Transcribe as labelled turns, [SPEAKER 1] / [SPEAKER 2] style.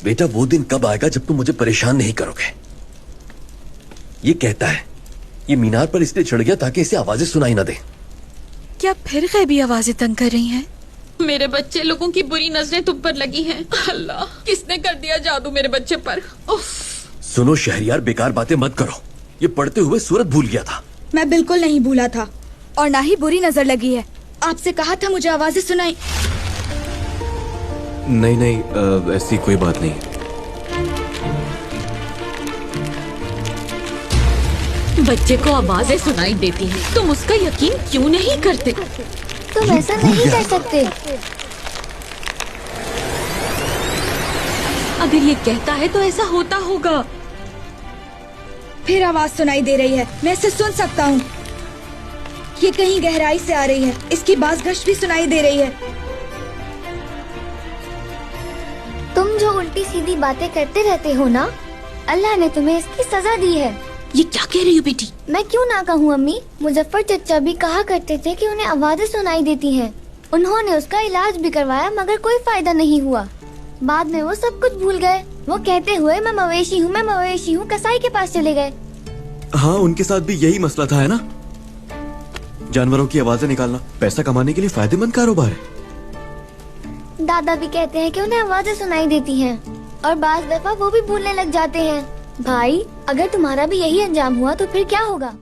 [SPEAKER 1] बेटा वो दिन कब आएगा जब तुम मुझे परेशान नहीं करोगे। ये कहता है ये मीनार पर इसलिए चढ़ गया ताकि इसे आवाजें सुनाई ना दे।
[SPEAKER 2] क्या फिर गैबी आवाजें तंग कर रही हैं?
[SPEAKER 3] मेरे बच्चे लोगों की बुरी नजरें तुम पर लगी हैं। अल्लाह, किसने कर दिया जादू मेरे बच्चे पर? उफ।
[SPEAKER 1] सुनो शहरियार, बेकार बातें मत करो। ये पढ़ते हुए सूरत भूल गया था।
[SPEAKER 4] मैं बिल्कुल नहीं भूला था और ना ही बुरी नजर लगी है। आपसे कहा था मुझे आवाजें सुनाई।
[SPEAKER 5] नहीं, ऐसी कोई बात नहीं।
[SPEAKER 3] बच्चे को आवाजें सुनाई देती हैं, तुम उसका यकीन क्यों नहीं करते?
[SPEAKER 6] तुम ऐसा नहीं कर सकते।
[SPEAKER 3] अगर ये कहता है तो ऐसा होता होगा।
[SPEAKER 4] फिर आवाज सुनाई दे रही है, मैं इसे सुन सकता हूँ। ये कहीं गहराई से आ रही है, इसकी बाज़गश्त भी सुनाई दे रही है।
[SPEAKER 6] तुम जो उल्टी सीधी बातें करते रहते हो ना, अल्लाह ने तुम्हें इसकी सजा दी है।
[SPEAKER 3] ये क्या कह रही हो बेटी?
[SPEAKER 6] मैं क्यों ना कहूँ अम्मी, मुजफ्फर चचा भी कहा करते थे कि उन्हें आवाजें सुनाई देती हैं। उन्होंने उसका इलाज भी करवाया मगर कोई फायदा नहीं हुआ। बाद में वो सब कुछ भूल गए। वो कहते हुए मैं मवेशी हूँ, कसाई के पास चले गए।
[SPEAKER 5] हाँ, उनके साथ भी यही मसला था, है ना? जानवरों की आवाजें निकालना पैसा कमाने के लिए फायदेमंद कारोबार है।
[SPEAKER 6] दादा भी कहते हैं कि उन्हें आवाजें सुनाई देती हैं और बाज दफा वो भी भूलने लग जाते हैं। भाई, अगर तुम्हारा भी यही अंजाम हुआ तो फिर क्या होगा?